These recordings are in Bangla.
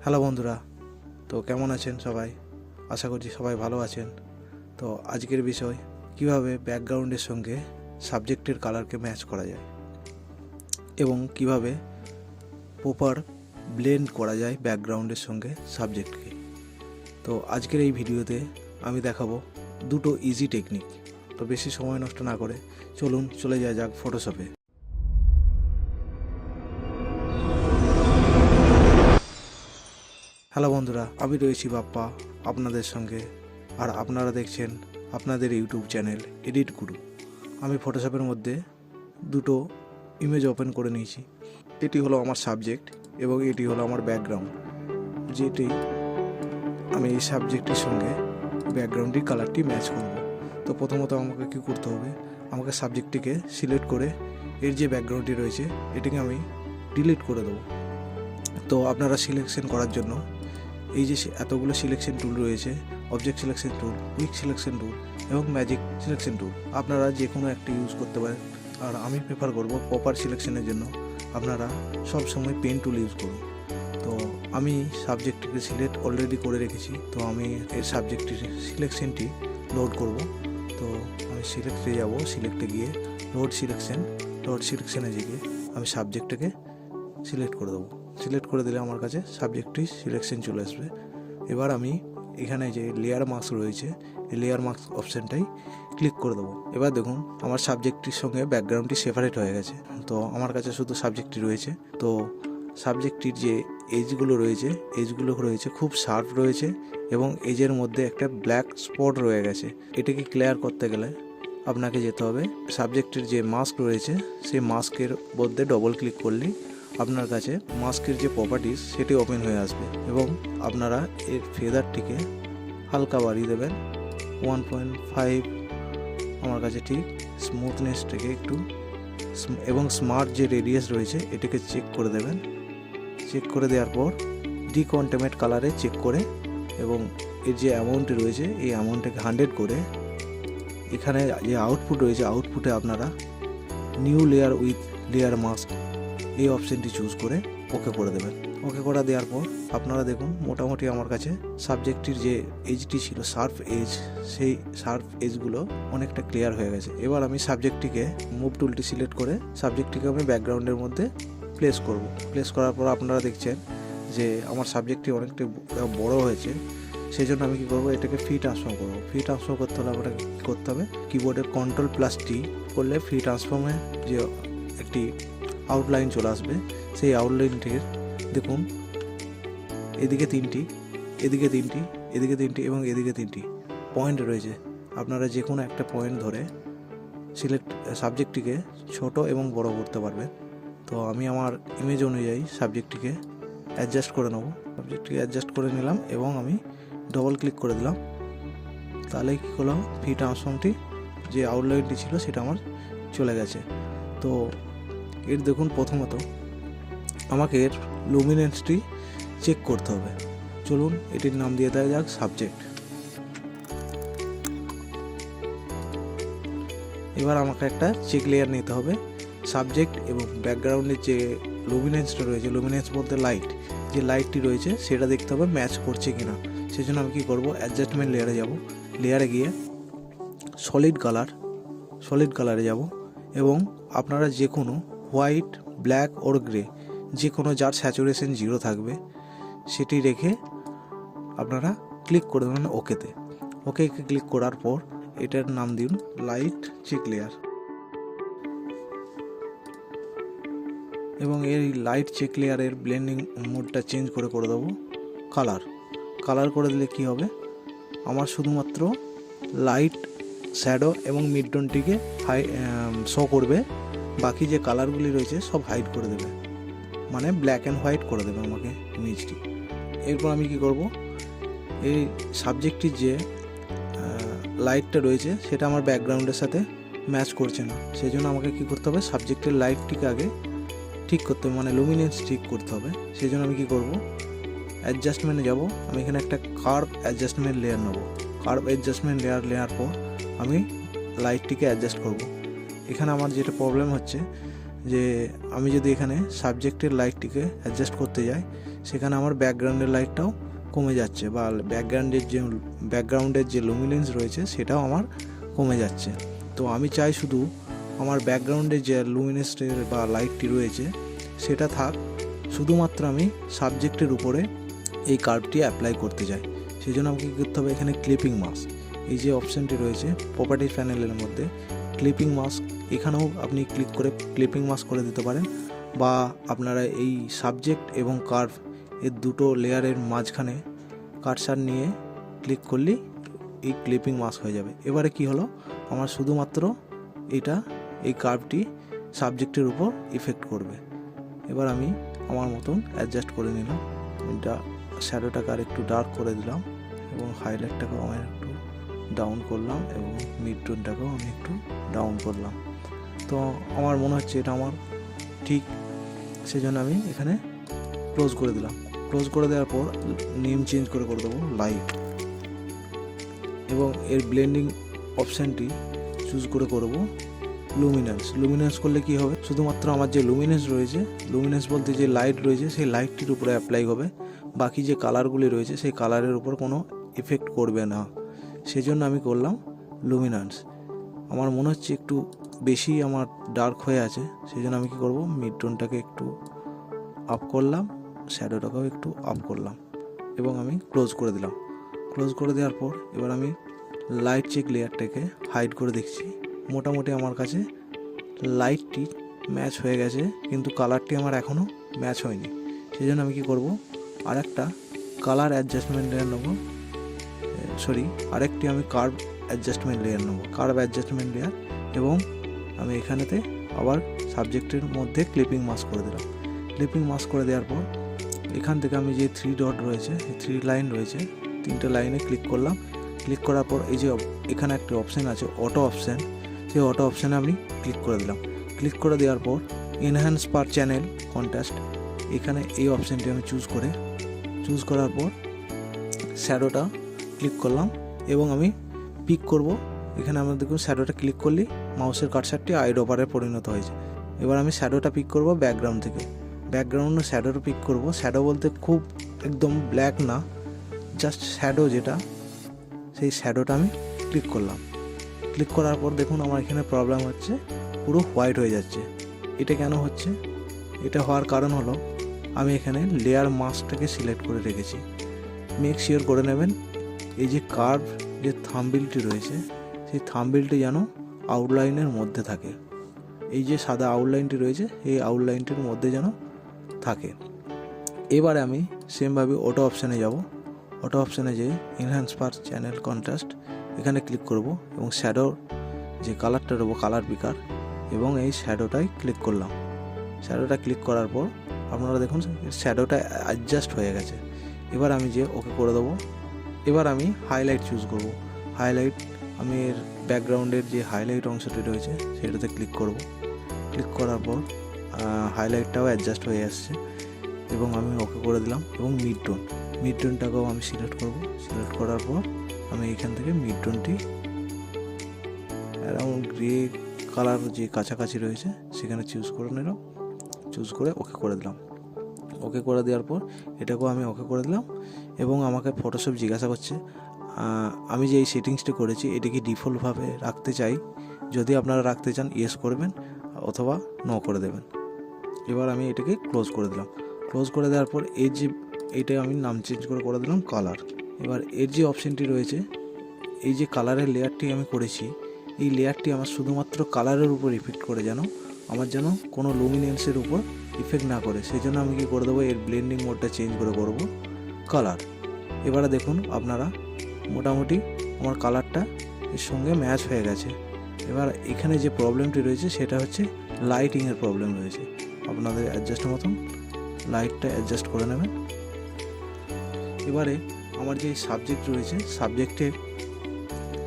হ্যালো বন্ধুরা, তো কেমন আছেন সবাই? আশা করছি সবাই ভালো আছেন। তো আজকের বিষয় কিভাবে ব্যাকগ্রাউন্ডের সঙ্গে সাবজেক্টের কালারকে ম্যাচ করা যায় এবং কিভাবে প্রপার ব্লেন্ড করা যায় ব্যাকগ্রাউন্ডের সঙ্গে সাবজেক্টকে। তো আজকের এই ভিডিওতে আমি দেখাবো দুটো ইজি টেকনিক। তো বেশি সময় নষ্ট না করে চলুন চলে যাওয়া যাক ফটোশপে। হ্যালো বন্ধুরা, আমি রয়েছি বাপ্পা আপনাদের সঙ্গে, আর আপনারা দেখছেন আপনাদের ইউটিউব চ্যানেল এডিট গুরু। আমি ফটোশপের মধ্যে দুটো ইমেজ ওপেন করে নিয়েছি। এটি হলো আমার সাবজেক্ট এবং এটি হলো আমার ব্যাকগ্রাউন্ড, যেটি আমি এই সাবজেক্টের সঙ্গে ব্যাকগ্রাউন্ডের কালারটি ম্যাচ করব। তো প্রথমত আমাকে কী করতে হবে, আমাকে সাবজেক্টটিকে সিলেক্ট করে এর যে ব্যাকগ্রাউন্ডটি রয়েছে এটিকে আমি ডিলিট করে দেবো। তো আপনারা সিলেকশন করার জন্য এই যে এতগুলো সিলেকশন টুল রয়েছে, object selection tool, quick selection tool এবং ম্যাজিক সিলেকশন টুল, আপনারা যে কোনো একটি ইউজ করতে পারেন। আর আমি প্রেফার করব প্রপার সিলেকশনের জন্য আপনারা সব সময় পেন টুল ইউজ করুন। তো আমি সাবজেক্টটিকে সিলেক্ট অলরেডি করে রেখেছি, তো আমি এই সাবজেক্টের সিলেকশনটি লোড করব। তো আমি সিলেক্টে যাব, সিলেক্টে গিয়ে লোড সিলেকশনে গিয়ে আমি সাবজেক্টটাকে সিলেক্ট করে দেবো। সিলেক্ট করে দিলে আমার কাছে সাবজেক্টটি সিলেকশন চলে আসবে। এবার আমি এখানে যে লেয়ার মাস্ক রয়েছে এই লেয়ার মাস্ক অপশানটাই ক্লিক করে দেবো। এবার দেখুন আমার সাবজেক্টটির সঙ্গে ব্যাকগ্রাউন্ডটি সেপারেট হয়ে গেছে। তো আমার কাছে শুধু সাবজেক্টটি রয়েছে। তো সাবজেক্টটির যে এজগুলো রয়েছে খুব শার্প রয়েছে এবং এজের মধ্যে একটা ব্ল্যাক স্পট রয়ে গেছে। এটাকে ক্লিয়ার করতে গেলে আপনাকে যেতে হবে সাবজেক্টের যে মাস্ক রয়েছে সেই মাস্কের মধ্যে ডবল ক্লিক করলেই আপনার কাছে মাস্কের যে প্রপার্টিস সেটি ওপেন হয়ে আসবে এবং আপনারা এর ফেদারটিকে হালকা বাড়িয়ে দেবেন 1.5। আমার কাছে ঠিক স্মুথনেসটাকে একটু এবং স্মার্ট যে রেডিয়াস রয়েছে এটাকে চেক করে দেবেন। চেক করে দেওয়ার পর ডিকন্টেমেট কালারে চেক করে এবং এর যে অ্যামাউন্ট রয়েছে এই অ্যামাউন্টটাকে 100 করে এখানে যে আউটপুট রয়েছে আউটপুটে আপনারা new layer with layer mask এই অপশানটি চুজ করে ওকে করে দেবেন। ওকে করে দেওয়ার পর আপনারা দেখুন মোটামুটি আমার কাছে সাবজেক্টটির যে এজটি ছিল শার্প এজ, সেই শার্প এজগুলো অনেকটা ক্লিয়ার হয়ে গেছে। এবার আমি সাবজেক্টটিকে মুভ টুলটি সিলেক্ট করে সাবজেক্টটিকে আমি ব্যাকগ্রাউন্ডের মধ্যে প্লেস করব। প্লেস করার পর আপনারা দেখছেন যে আমার সাবজেক্টটি অনেকটা বড় হয়েছে। সেই জন্য আমি কী করবো, এটাকে ফ্রি ট্রান্সফর্ম করবো। ফ্রি ট্রান্সফর্ম করতে হলে আপনাকে কী করতে হবে, কিবোর্ডের Ctrl+T করলে ফ্রি ট্রান্সফর্মে যে একটি আউটলাইন চলে আসবে। সেই আউটলাইনটির দেখুন এদিকে তিনটি, এদিকে তিনটি, এদিকে তিনটি এবং এদিকে তিনটি পয়েন্ট রয়েছে। আপনারা যে কোনো একটা পয়েন্ট ধরে সাবজেক্টটিকে ছোট এবং বড় করতে পারবেন। তো আমি আমার ইমেজ অনুযায়ী সাবজেক্টটিকে অ্যাডজাস্ট করে নেব। সাবজেক্টটিকে অ্যাডজাস্ট করে নিলাম এবং আমি ডবল ক্লিক করে দিলাম। তাহলে কী করলাম, ফ্রি ট্রান্সফর্মটি যে আউটলাইনটি ছিল সেটা আমার চলে গেছে। তো এর দেখুন প্রথমত আমাকে এর লুমিনেন্সটি চেক করতে হবে। চলুন এটির নাম দিয়ে দেওয়া যাক সাবজেক্ট। এবার আমাকে একটা চেক লেয়ার নিতে হবে। সাবজেক্ট এবং ব্যাকগ্রাউন্ডের যে লুমিনেন্সটা রয়েছে, লুমিনেন্স বলতে লাইট, যে লাইটটি রয়েছে সেটা দেখতে হবে ম্যাচ করছে কিনা। সেই জন্য আমি কী করবো, অ্যাডজাস্টমেন্ট লেয়ারে যাব। লেয়ারে গিয়ে সলিড কালারে যাব এবং আপনারা যে কোনো হোয়াইট, ব্ল্যাক ওর গ্রে যে কোনো যার স্যাচুরেশন 0 থাকবে সেটি রেখে আপনারা ক্লিক করে দেবেন ওকেতে। ওকে ক্লিক করার পর এটার নাম দিন লাইট চেক লেয়ার এবং এই লাইট চেক লেয়ারের ব্লেন্ডিং মোডটা চেঞ্জ করে দেবো কালার করে দিলে কি হবে, আমার শুধুমাত্র লাইট, শ্যাডো এবং মিডটোনটিকে শো করবে, বাকি যে কালারগুলি রয়েছে সব হাইড করে দেবে, মানে ব্ল্যাক অ্যান্ড হোয়াইট করে দেবে আমাকে ইমেজটি। এরপর আমি কি করব, এই সাবজেক্টটির যে লাইটটা রয়েছে সেটা আমার ব্যাকগ্রাউন্ডের সাথে ম্যাচ করছে না। সেই জন্য আমাকে কী করতে হবে, সাবজেক্টের লাইটটিকে আগে ঠিক করতে হবে, মানে লুমিনেন্স ঠিক করতে হবে। সেই জন্য আমি কী করব, অ্যাডজাস্টমেন্টে যাব। আমি এখানে একটা কার্ভ অ্যাডজাস্টমেন্ট লেয়ার নেব। কার্ভ অ্যাডজাস্টমেন্ট লেয়ার নেওয়ার পর আমি লাইটটিকে অ্যাডজাস্ট করব। এখানে আমার যেটা প্রবলেম হচ্ছে যে আমি যদি এখানে সাবজেক্টের লাইটটিকে অ্যাডজাস্ট করতে যাই, সেখানে আমার ব্যাকগ্রাউন্ডের লাইটটাও কমে যাচ্ছে, বা ব্যাকগ্রাউন্ডের যে লুমিনেন্স রয়েছে সেটাও আমার কমে যাচ্ছে। তো আমি চাই শুধু আমার ব্যাকগ্রাউন্ডের যে লুমিনেন্সের বা লাইটটি রয়েছে সেটা থাক, শুধুমাত্র আমি সাবজেক্টের উপরে এই কার্ভটি অ্যাপ্লাই করতে চাই। সেই জন্য আমাকে কী করতে হবে, এখানে ক্লিপিং মাস্ক, এই যে অপশানটি রয়েছে প্রপার্টিজ প্যানেলের মধ্যে ক্লিপিং মাস্ক, এখানেও আপনি ক্লিক করে ক্লিপিং মাস্ক করে দিতে পারেন, বা আপনারা এই সাবজেক্ট এবং কার্ভ এর দুটো লেয়ারের মাঝখানে কার্সার নিয়ে ক্লিক করলেই এই ক্লিপিং মাস্ক হয়ে যাবে। এবারে কি হলো, আমার শুধুমাত্র এই কার্ভটি সাবজেক্টের উপর ইফেক্ট করবে। এবার আমি আমার মতন অ্যাডজাস্ট করে নিলাম, এটা শ্যাডোটাকে আর একটু ডার্ক করে দিলাম, এবং হাইলাইটটাকেও আমি একটু ডাউন করলাম, এবং মিড টোনটাকেও আমি একটু ডাউন করলাম। তো আমার মনে হচ্ছে এটা আমার ঠিক, সেজন্য আমি এখানে ক্লোজ করে দিলাম। ক্লোজ করে দেওয়ার পর নেম চেঞ্জ করে দেবো লাইট, এবং এর ব্লেন্ডিং অপশানটি চুজ করে করব লুমিনেন্স করলে কি হবে, শুধুমাত্র আমার যে লুমিনেন্স বলতে যে লাইট রয়েছে সেই লাইটটির উপরে অ্যাপ্লাই হবে, বাকি যে কালারগুলি রয়েছে সেই কালারের উপর কোনো এফেক্ট করবে না। সেজন্য আমি করলাম লুমিনেন্স। আমার মনে হচ্ছে একটু বেশি আমার ডার্ক হয়ে আছে, সেই জন্য আমি কী করবো, মিড টোনটাকে একটু আপ করলাম, শ্যাডোটাকেও একটু আপ করলাম, এবং আমি ক্লোজ করে দিলাম। ক্লোজ করে দেওয়ার পর এবার আমি লাইট চেক লেয়ারটাকে হাইড করে দেখছি, মোটামুটি আমার কাছে লাইটটি ম্যাচ হয়ে গেছে, কিন্তু কালারটি আমার এখনও ম্যাচ হয়নি। সেই জন্য আমি কী করব, আরেকটা কালার অ্যাডজাস্টমেন্ট লেয়ার নেবো, আরেকটি আমি কার্ভ অ্যাডজাস্টমেন্ট লেয়ার, এবং আমি এখানেতে আবার সাবজেক্টের মধ্যে ক্লিপিং মাস্ক করে দিলাম। ক্লিপিং মাস্ক করে দেওয়ার পর এখান থেকে আমি যে 3 ডট রয়েছে, এই 3 লাইন রয়েছে, 3টে লাইনে ক্লিক করলাম। ক্লিক করার পর এই যে এখানে একটা অপশান আছে অটো অপশান, সেই অটো অপশানে আমি ক্লিক করে দিলাম। ক্লিক করে দেওয়ার পর এনহ্যান্স পার চ্যানেল কন্ট্রাস্ট, এখানে এই অপশানটি আমি চুজ করার পর শ্যাডোটা ক্লিক করলাম, এবং আমি পিক করব। এখানে আমরা দেখুন শ্যাডোটা ক্লিক করলেই মাউসের কার্সারটি আইড্রপারে পরিণত হয়েছে। এবার আমি শ্যাডোটা পিক করব ব্যাকগ্রাউন্ড থেকে, শ্যাডোটা পিক করব। শ্যাডো বলতে খুব একদম ব্ল্যাক না, জাস্ট শ্যাডো যেটা, সেই শ্যাডোটা আমি ক্লিক করলাম। ক্লিক করার পর দেখুন আমার এখানে প্রবলেম হচ্ছে, পুরো হোয়াইট হয়ে যাচ্ছে। এটা কেন হচ্ছে? এটা হওয়ার কারণ হলো আমি এখানে লেয়ার মাস্কটাকে সিলেক্ট করে রেখেছি। মেক শিওর করে নেবেন এই যে কার্ভ যে থাম্বনেলটি রয়েছে, সেই থাম্বনেলটি যেন আউটলাইনের মধ্যে থাকে। এই যে সাদা আউটলাইনটি রয়েছে, এই আউটলাইনটির মধ্যে যেন থাকে। এবারে আমি সেমভাবে অটো অপশানে যাব। অটো অপশানে যেয়ে এনহ্যান্স পার চ্যানেল কন্ট্রাস্ট, এখানে ক্লিক করব, এবং শ্যাডোর যে কালারটা দেবো কালার পিকার, এবং এই শ্যাডোটাই ক্লিক করলাম। শ্যাডোটা ক্লিক করার পর আপনারা দেখুন শ্যাডোটা অ্যাডজাস্ট হয়ে গেছে। এবার আমি যে ওকে করে দেবো। এবার আমি হাইলাইট চুজ করব। হাইলাইট, আমি এর ব্যাকগ্রাউন্ডের যে হাইলাইট অংশটি রয়েছে সেটাতে ক্লিক করব। ক্লিক করার পর হাইলাইটটাও অ্যাডজাস্ট হয়ে আসছে, এবং আমি ওকে করে দিলাম। এবং মিড টোনটাকেও আমি সিলেক্ট করব। সিলেক্ট করার পর আমি এখান থেকে মিড টোনটি অ্যারাউন্ড গ্রে কালার যে কাছাকাছি রয়েছে সেখানে চুজ করে নিলাম। চুজ করে ওকে করে দিলাম। ওকে করে দেওয়ার পর এটাকেও আমি ওকে করে দিলাম, এবং আমাকে ফটোশপ জিজ্ঞাসা করছে আমি যে এই সেটিংসটি করেছি এটা কি ডিফল্টভাবে রাখতে চাই। যদি আপনারা রাখতে চান ইয়েস করবেন, অথবা নো করে দেবেন। এবার আমি এটাকে ক্লোজ করে দিলাম। ক্লোজ করে দেওয়ার পর এইটা আমি নাম চেঞ্জ করে দিলাম কালার। এবার এর যে অপশানটি রয়েছে, এই যে কালারের লেয়ারটি আমি করেছি, এই লেয়ারটি আমার শুধুমাত্র কালারের উপর ইফেক্ট করে, আমার যেন কোনো লুমিনেন্সের উপর ইফেক্ট না করে। সেই জন্য আমি কী করে দেবো, এর ব্লেন্ডিং মোডটা চেঞ্জ করে করব কালার। এবারে দেখুন আপনারা মোটামুটি আমার কালারটা এর সঙ্গে ম্যাচ হয়ে গেছে। এবার এখানে যে প্রবলেমটি রয়েছে সেটা হচ্ছে লাইটিংয়ের প্রবলেম রয়েছে। আপনাদের অ্যাডজাস্ট মতন লাইটটা অ্যাডজাস্ট করে নেবেন। এবারে আমার যে সাবজেক্ট রয়েছে, সাবজেক্টের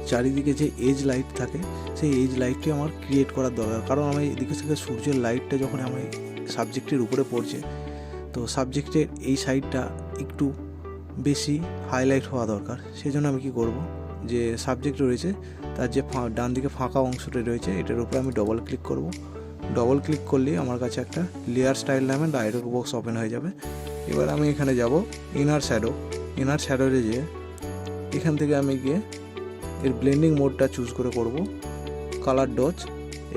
চারিদিকে যে এজ লাইট থাকে, সেই এজ লাইটটি আমার ক্রিয়েট করার দরকার। কারণ আমি এদিকে থেকে সূর্যের লাইটটা যখন আমার সাবজেক্টের উপরে পড়ছে, তো সাবজেক্টের এই সাইডটা একটু বেশি হাইলাইট হওয়া দরকার। সেই জন্য আমি কী করব, যে সাবজেক্ট রয়েছে তার যে ডান দিকে ফাঁকা অংশটা রয়েছে এটার উপরে আমি ডবল ক্লিক করব। ডবল ক্লিক করলেই আমার কাছে একটা লেয়ার স্টাইল নামে ডায়লগ বক্স ওপেন হয়ে যাবে। এবার আমি এখানে যাব ইনার শ্যাডোতে যেয়ে এখান থেকে আমি গিয়ে এর ব্লেন্ডিং মোডটা চুজ করে করব কালার ডজ,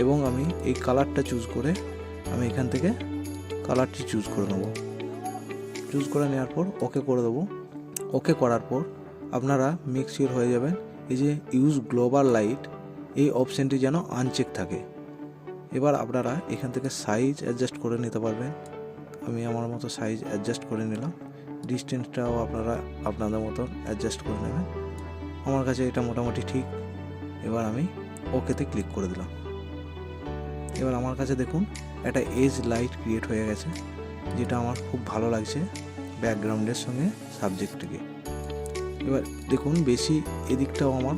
এবং আমি এই কালারটা চুজ করে আমি এখান থেকে কালারটি চুজ করে নেব। চুজ করে নেওয়ার পর ওকে করে দেবো। ওকে করার পর আপনারা মেক শিওর হয়ে যাবেন এই যে ইউজ গ্লোবাল লাইট এই অপশানটি যেন আনচেক থাকে। এবার আপনারা এখান থেকে সাইজ অ্যাডজাস্ট করে নিতে পারবেন। আমি আমার মতো সাইজ অ্যাডজাস্ট করে নিলাম। ডিস্টেন্সটাও আপনারা আপনাদের মতো অ্যাডজাস্ট করে নেবেন। আমার কাছে এটা মোটামুটি ঠিক। এবার আমি ওকেতে ক্লিক করে দিলাম। এবার আমার কাছে দেখুন একটা এজ লাইট ক্রিয়েট হয়ে গেছে, যেটা আমার খুব ভালো লাগছে ব্যাকগ্রাউন্ডের সঙ্গে সাবজেক্টটিকে। এবার দেখুন বেশি এদিকটাও আমার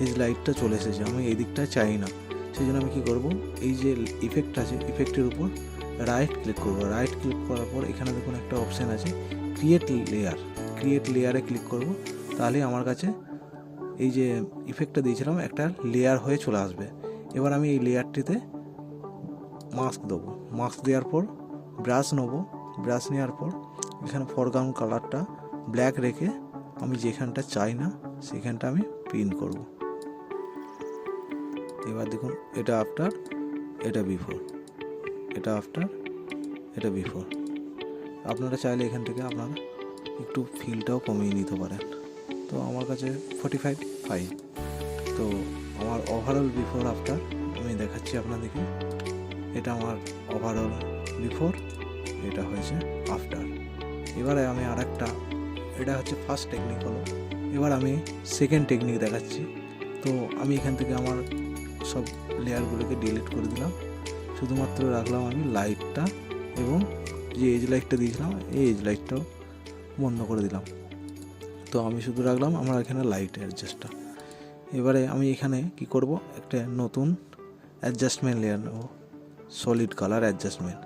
এজ লাইটটা চলে এসেছে, আমি এই দিকটা চাই না। সেই জন্য আমি কী করবো, এই যে ইফেক্ট আছে ইফেক্টের উপর রাইট ক্লিক করবো। রাইট ক্লিক করার পর এখানে দেখুন একটা অপশান আছে ক্রিয়েট লেয়ারে ক্লিক করব। তাহলে আমার কাছে এই যে ইফেক্টটা দিয়েছিলাম একটা লেয়ার হয়ে চলে আসবে। এবার আমি এই লেয়ারটিতে মাস্ক দেবো। মাস্ক দেওয়ার পর ব্রাশ নেবো। ব্রাশ নেওয়ার পর এখানে ফরগ্রাউন্ড কালারটা ব্ল্যাক রেখে আমি যেখানটা চাই না সেখানটা আমি প্রিন্ট করব। এবার দেখুন এটা আফটার, এটা বিফোর, এটা আফটার, এটা বিফোর। আপনারা চাইলে এখান থেকে আপনারা একটু ফিলটাও কমিয়ে নিতে পারেন। তো আমার কাছে 45 ফাইন। তো আমার ওভারঅল বিফোর আফটার আমি দেখাচ্ছি আপনাদেরকে। এটা আমার ওভারঅল বিফোর, এটা হয়েছে আফটার। এবারে আমি আরেকটা, এটা হচ্ছে ফার্স্ট টেকনিক হলো। এবার আমি সেকেন্ড টেকনিক দেখাচ্ছি। তো আমি এখান থেকে আমার সব লেয়ারগুলোকে ডিলিট করে দিলাম, শুধুমাত্র রাখলাম আমি লাইটটা, এবং যে এজ লাইটটা দিয়েছিলাম এই এজ লাইটটাও বন্ধ করে দিলাম। তো আমি শুধু রাখলাম আমার এখানে লাইট অ্যাডজাস্টটা। এবারে আমি এখানে কি করব, একটা নতুন অ্যাডজাস্টমেন্ট লেয়ার নেব, সলিড কালার অ্যাডজাস্টমেন্ট।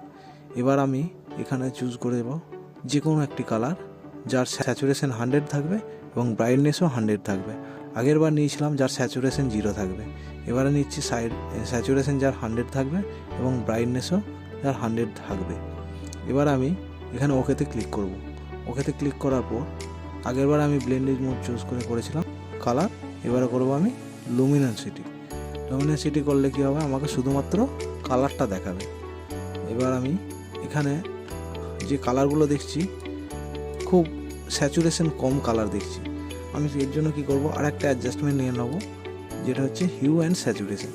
এবার আমি এখানে চুজ করে দেব যে কোনো একটি কালার যার স্যাচুরেশন 100 থাকবে এবং ব্রাইটনেসও 100 থাকবে। আগের বার নিয়েছিলাম যার স্যাচুরেশন 0 থাকবে, এবারে নিচ্ছি স্যাচুরেশন যার 100 থাকবে এবং ব্রাইটনেসও যার 100 থাকবে। এবার আমি এখানে ওকেতে ক্লিক করব। ওকেতে ক্লিক করার পর আগেরবার আমি ব্লেন্ডিং মোড চুজ করে করেছিলাম কালার, এবারে করব আমি লুমিনাসিটি করলে কী হবে, আমাকে শুধুমাত্র কালারটা দেখাবে। এবার আমি এখানে যে কালারগুলো দেখছি খুব স্যাচুরেশন কম কালার দেখছি, আমি এর জন্য কী করব, আর একটা অ্যাডজাস্টমেন্ট নিয়ে নেব যেটা হচ্ছে হিউ অ্যান্ড স্যাচুরেশন,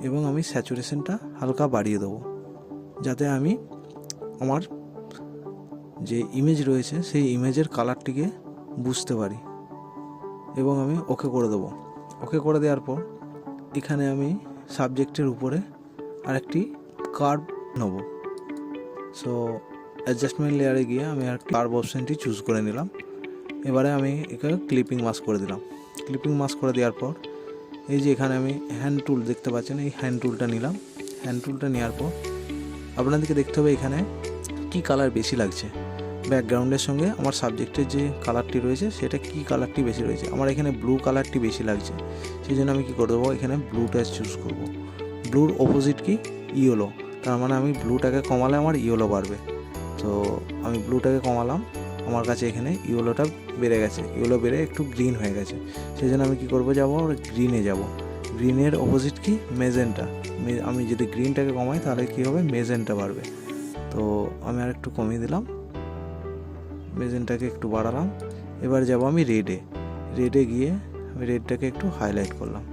এবং আমি স্যাচুরেশনটা হালকা বাড়িয়ে দেবো যাতে আমি আমার যে ইমেজ রয়েছে সেই ইমেজের কালারটিকে বুঝতে পারি। এবং আমি ওকে করে দেবো। ওকে করে দেওয়ার পর এখানে আমি সাবজেক্টের উপরে আরেকটি কার্ভ নেব। সো অ্যাডজাস্টমেন্ট লেয়ারে গিয়ে আমি আর কার্ভ অপশানটি চুজ করে নিলাম। এবারে আমি এখানে ক্লিপিং মাস্ক করে দিলাম। ক্লিপিং মাস্ক করে দেওয়ার পর এই যে এখানে আমি হ্যান্ড টুল দেখতে পাচ্ছেন, এই হ্যান্ড টুলটা নিলাম। হ্যান্ড টুলটা নেওয়ার পর আপনাদেরকে দেখতে হবে এখানে কি কালার বেশি লাগছে ব্যাকগ্রাউন্ডের সঙ্গে আমার সাবজেক্টের যে কালারটি রয়েছে সেটা কি কালারটি বেশি রয়েছে। আমার এখানে ব্লু কালারটি বেশি লাগছে, সেই জন্য আমি কী করে দেবো, এখানে ব্লুটা চুজ করব। ব্লুর অপোজিট কি ইয়েলো, তার মানে আমি ব্লুটাকে কমালে আমার ইয়েলো বাড়বে। তো আমি ব্লুটাকে কমালাম, আমার কাছে এখানে ইয়েলোটা বেড়ে গেছে, ইয়েলো বেড়ে একটু গ্রিন হয়ে গেছে। সেই জন্য আমি কী করবো, যাবো গ্রিনে যাব। গ্রিনের অপোজিট কি মেজেন্টা, আমি যদি গ্রিনটাকে কমাই তাহলে কী হবে, মেজেন্টা বাড়বে। তো আমি আর একটু কমিয়ে দিলাম, মেজেন্টাকে একটু বাড়ালাম। এবার যাব আমি রেডে গিয়ে আমি রেডটাকে একটু হাইলাইট করলাম,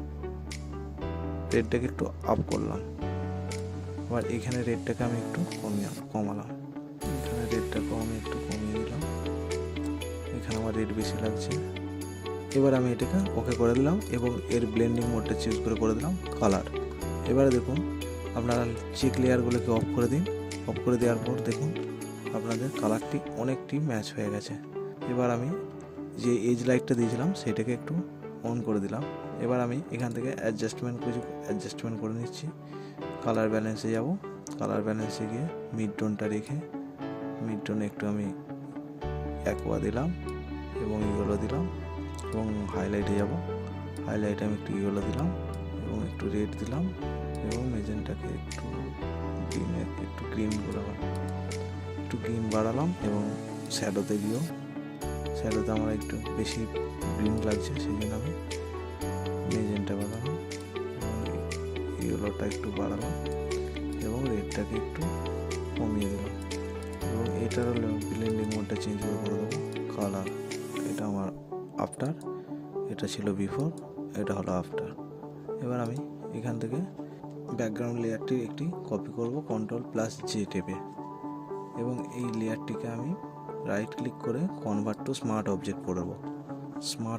রেডটাকে একটু আপ করলাম। আবার এখানে রেডটাকে আমি একটু কমালাম, এখানে রেডটাকেও আমি একটু কমিয়ে দিলাম, এখানে আমার রেড বেশি লাগছে। এবার আমি এটাকে ওকে করে দিলাম এবং এর ব্লেন্ডিং মোডটা চুজ করে দিলাম কালার। এবারে দেখুন আপনারা চেক লেয়ারগুলোকে অফ করে দিন। অফ করে দেওয়ার পর দেখুন আপনাদের কালারটি অনেকটি ম্যাচ হয়ে গেছে। এবার আমি যে এজ লাইটটা দিয়েছিলাম সেটাকে একটু অন করে দিলাম। এবার আমি এখান থেকে অ্যাডজাস্টমেন্ট করে নিচ্ছি। কালার ব্যালেন্সে যাব, কালার ব্যালেন্সে গিয়ে মিড টোনটা রেখে মিড টোনে একটু আমি অ্যাকোয়া দিলাম এবং ইয়েলো দিলাম, এবং হাইলাইটে যাব, হাইলাইটে আমি একটু ইয়েলো দিলাম এবং একটু রেড দিলাম, এবং মেজেন্টাকে একটু একটু গ্রিন বাড়ালাম এবং শ্যাডোতে গিয়েও শ্যাডোতে আমার একটু বেশি গ্রিন লাগছে, সেই জন্য আমি মেজেন্টা বাড়ালাম এবং ইয়েলোটা একটু বাড়ালাম এবং রেডটাকে একটু কমিয়ে দিলাম এবং এটার ব্লেন্ডিং মোডটা চেঞ্জ করে দেবো কালার। এটা আমার আফটার, এটা ছিল বিফোর, এটা হলো আফটার। এবার আমি এখান থেকে ব্যাকগ্রাউন্ড লেয়ারটি একটি কপি করব Ctrl+J টেপে এবং এই লেয়ারটিকে আমি রাইট ক্লিক করে কনভার্ট টু স্মার্ট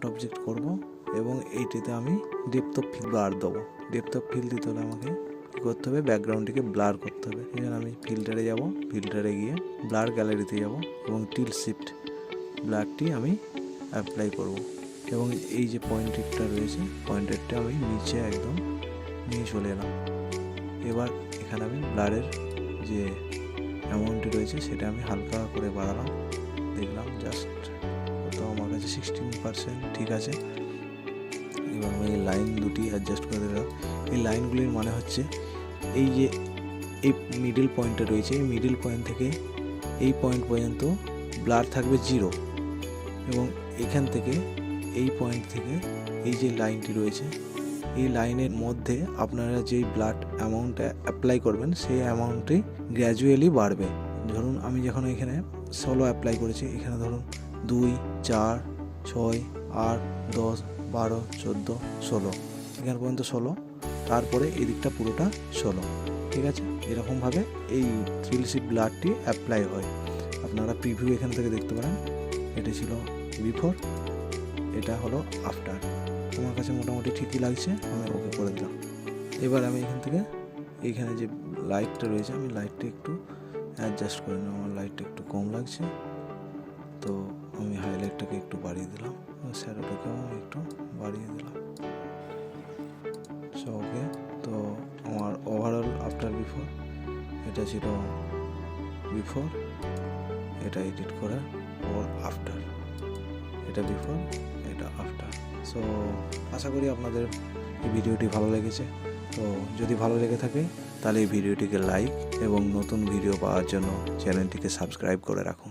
অবজেক্ট করব এবং এইটিতে আমি ডেপথ অফ ফিল্ড ব্লার দেবো। ডেপথ অফ ফিল্ড দিতে হলে আমাকে কী করতে হবে, ব্যাকগ্রাউন্ডটিকে ব্লার করতে হবে। এই জন্য আমি ফিল্টারে যাব, ফিল্টারে গিয়ে ব্লার গ্যালারিতে যাব এবং টিল শিফট ব্লারটি আমি অ্যাপ্লাই করব এবং এই যে পয়েন্টারটা রয়েছে, পয়েন্টারটা আমি নিচে একদম নিয়ে চলে এলাম। এবার এখানে আমি ব্লারের যে অ্যামাউন্টটি রয়েছে সেটা আমি হালকা করে বাড়ালাম, দেখলাম জাস্ট তো আমার কাছে 16% ঠিক আছে। এবার আমি এই লাইন দুটি অ্যাডজাস্ট করে দিলাম। এই লাইনগুলির মানে হচ্ছে এই যে এই মিডল পয়েন্টটা রয়েছে, এই মিডল পয়েন্ট থেকে এই পয়েন্ট পর্যন্ত ব্লার থাকবে 0 এবং এখান থেকে এই পয়েন্ট থেকে এই যে লাইনটি রয়েছে, এই লাইনের মধ্যে আপনারা যেই ব্লাড অ্যামাউন্টটা অ্যাপ্লাই করবেন সেই অ্যামাউন্টটি গ্র্যাজুয়ালি বাড়বে। ধরুন আমি যখন এখানে 16 অ্যাপ্লাই করেছি, এখানে ধরুন 2, 4, 6, 8, 10, 12, 14, 16, এখানে পর্যন্ত 16, তারপরে এই দিকটা পুরোটা 16, ঠিক আছে। এরকমভাবে এই থ্রিল শিফট ব্লাডটি অ্যাপ্লাই হয়। আপনারা প্রিভিউ এখান থেকে দেখতে পারেন। এটা ছিল বিফোর, এটা হলো আফটার। আমার কাছে মোটামুটি ঠিকই লাগছে, আমি ওকে করে দিলাম। এবার আমি এখান থেকে এইখানে যে লাইটটা রয়েছে, আমি লাইটটা একটু অ্যাডজাস্ট করে নিলাম। আমার লাইটটা একটু কম লাগছে, তো আমি হাইলাইটটাকে একটু বাড়িয়ে দিলাম, শ্যাডোটাকেও আমি একটু বাড়িয়ে দিলাম। সো ওকে, তো আমার ওভারঅল আফটার বিফোর এটা ছিল বিফোর, এটা এডিট করার পর আফটার, এটা বিফোর, এটা আফটার। সো আশা করি আপনাদের এই ভিডিওটি ভালো লেগেছে। তো যদি ভালো লেগে থাকে তাহলে এই ভিডিওটিকে লাইক এবং নতুন ভিডিও পাওয়ার জন্য চ্যানেলটিকে সাবস্ক্রাইব করে রাখুন।